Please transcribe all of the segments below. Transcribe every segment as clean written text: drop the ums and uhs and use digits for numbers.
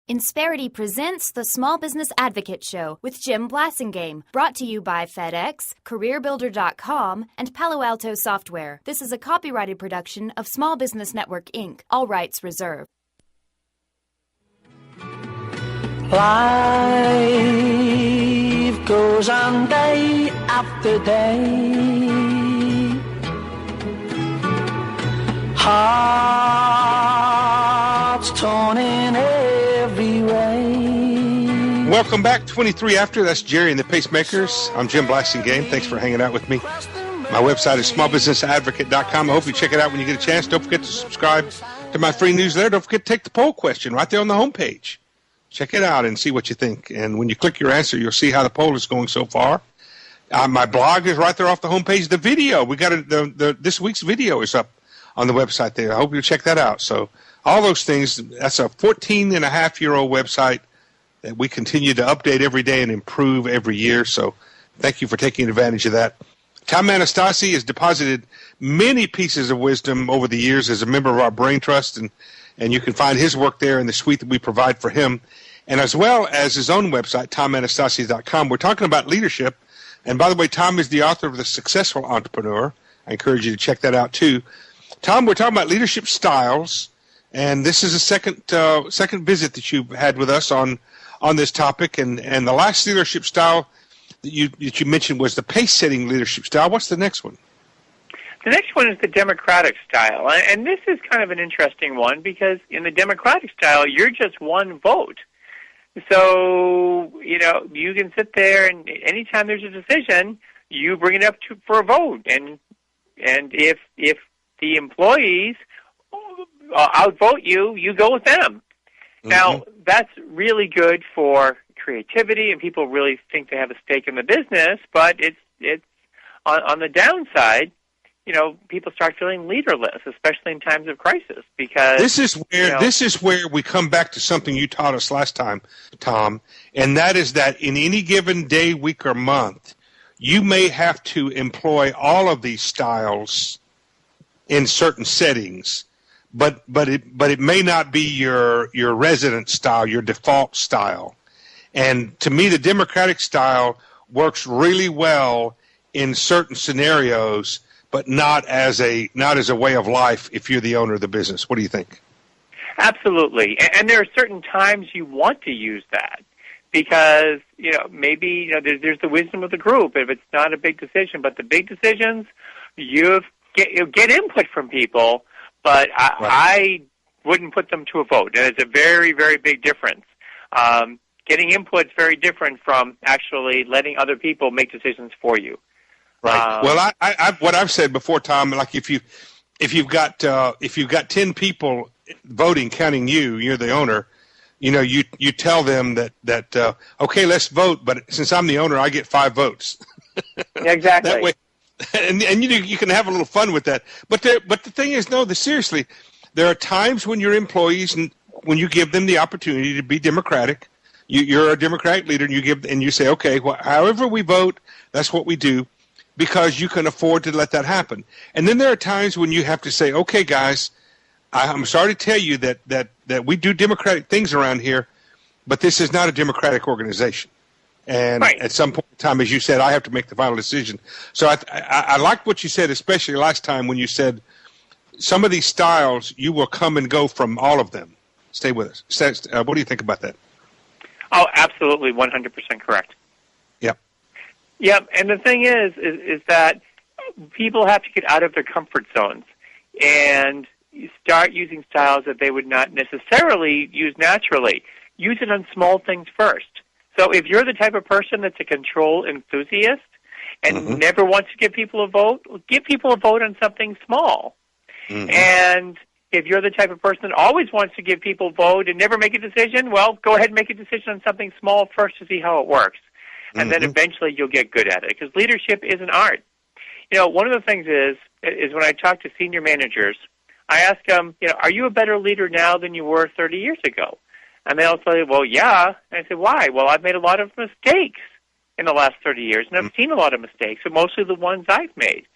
Insperity presents the Small Business Advocate Show with Jim Blasingame, brought to you by FedEx, CareerBuilder.com, and Palo Alto Software. This is a copyrighted production of Small Business Network, Inc., all rights reserved. Life goes on day after day. Hearts torn in every way. Welcome back, 23 After. That's Jerry and the Pacemakers. I'm Jim Blasingame. Thanks for hanging out with me. My website is smallbusinessadvocate.com. I hope you check it out when you get a chance. Don't forget to subscribe to my free newsletter. Don't forget to take the poll question right there on the homepage. Check it out and see what you think. And when you click your answer, you'll see how the poll is going so far. My blog is right there off the homepage. The video, we got this week's video is up on the website there. I hope you'll check that out. So all those things, that's a 14-and-a-half-year-old website that we continue to update every day and improve every year. So thank you for taking advantage of that. Tom Anastasi has deposited many pieces of wisdom over the years as a member of our Brain Trust, and you can find his work there in the suite that we provide for him, and as well as his own website, tomanastasi.com. We're talking about leadership, and by the way, Tom is the author of The Successful Entrepreneur. I encourage you to check that out too. Tom, we're talking about leadership styles, and this is a second visit that you've had with us on this topic, and the last leadership style that you mentioned was the pace-setting leadership style. What's the next one? The next one is the democratic style, and this is kind of an interesting one because in the democratic style, you're just one vote. So, you can sit there and anytime there's a decision, you bring it up for a vote. And if the employees outvote you, you go with them. Mm-hmm. Now, that's really good for creativity, and people really think they have a stake in the business, but it's on the downside, people start feeling leaderless, especially in times of crisis, because this is where we come back to something you taught us last time, Tom, and that is that in any given day, week, or month, you may have to employ all of these styles in certain settings, but it may not be your resident style, your default style. And to me, the democratic style works really well in certain scenarios, but not as a way of life if you're the owner of the business. What do you think? Absolutely. And there are certain times you want to use that because, maybe there's the wisdom of the group if it's not a big decision. But the big decisions, you get input from people, but I wouldn't put them to a vote. And it's a very, very big difference. Getting input is very different from actually letting other people make decisions for you. Right. Well, what I've said before, Tom, like if you've got 10 people voting, counting you're the owner. You tell them that okay, let's vote, but since I'm the owner, I get 5 votes. Exactly. That way, and you can have a little fun with that. But the thing is, seriously, there are times when your employees, and when you give them the opportunity to be democratic, you're a democratic leader, and you say, okay, well, however we vote, that's what we do, because you can afford to let that happen. And then there are times when you have to say, okay, guys, I'm sorry to tell you that we do democratic things around here, but this is not a democratic organization. And right. At some point in time, as you said, I have to make the final decision. So I liked what you said, especially last time when you said some of these styles, you will come and go from all of them. Stay with us. What do you think about that? Oh, absolutely, 100% correct. Yep. Yep, and the thing is that people have to get out of their comfort zones and start using styles that they would not necessarily use naturally. Use it on small things first. So if you're the type of person that's a control enthusiast and never wants to give people a vote, give people a vote on something small. Mm-hmm. And if you're the type of person that always wants to give people a vote and never make a decision, well, go ahead and make a decision on something small first to see how it works. And then eventually you'll get good at it, because leadership is an art. One of the things is when I talk to senior managers, I ask them, are you a better leader now than you were 30 years ago? And they'll say, well, yeah. And I say, why? Well, I've made a lot of mistakes in the last 30 years, and I've seen a lot of mistakes, but mostly the ones I've made.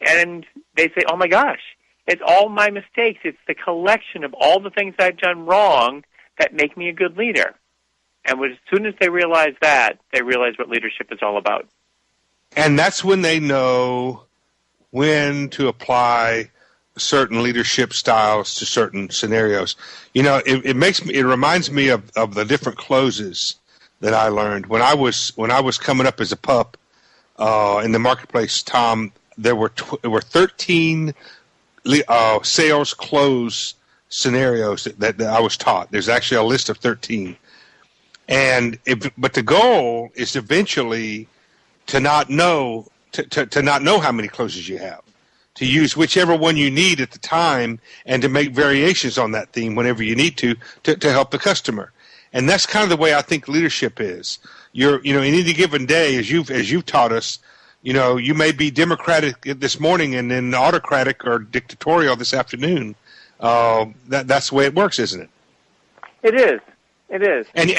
And they say, oh, my gosh, it's all my mistakes. It's the collection of all the things I've done wrong that make me a good leader. And as soon as they realize that, they realize what leadership is all about. And that's when they know when to apply certain leadership styles to certain scenarios. It reminds me of the different closes that I learned when I was coming up as a pup in the marketplace. Tom, there were 13 sales close scenarios that I was taught. There's actually a list of 13, but the goal is eventually to not know how many closes you have, to use whichever one you need at the time, and to make variations on that theme whenever you need to help the customer. And that's kind of the way I think leadership is. In any given day, as you've taught us, you may be democratic this morning and then autocratic or dictatorial this afternoon. That's the way it works, isn't it? It is. It is. And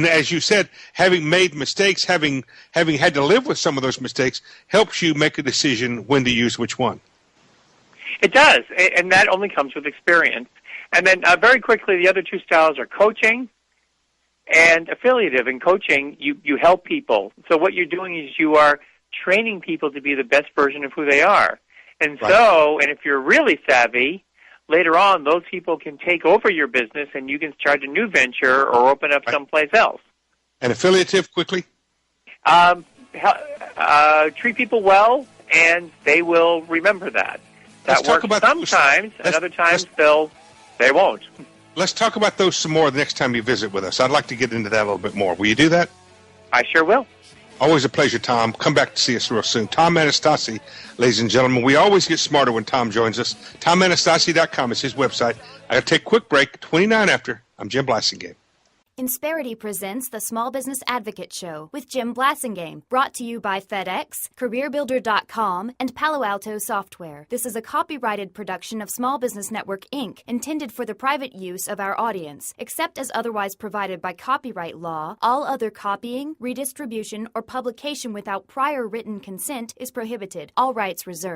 as you said, having made mistakes, having had to live with some of those mistakes, helps you make a decision when to use which one. It does, and that only comes with experience. And then very quickly, the other two styles are coaching and affiliative. In coaching, you help people. So what you're doing is you are training people to be the best version of who they are. And right. And if you're really savvy, later on, those people can take over your business, and you can start a new venture or open up someplace else. And affiliative, quickly? Treat people well, and they will remember that. That works sometimes, and other times they won't. Let's talk about those some more the next time you visit with us. I'd like to get into that a little bit more. Will you do that? I sure will. Always a pleasure, Tom. Come back to see us real soon. Tom Anastasi, ladies and gentlemen. We always get smarter when Tom joins us. TomAnastasi.com is his website. I got to take a quick break. 29 after. I'm Jim Blasingame. Insperity presents the Small Business Advocate Show with Jim Blasingame, brought to you by FedEx, CareerBuilder.com, and Palo Alto Software. This is a copyrighted production of Small Business Network, Inc., intended for the private use of our audience. Except as otherwise provided by copyright law, all other copying, redistribution, or publication without prior written consent is prohibited. All rights reserved.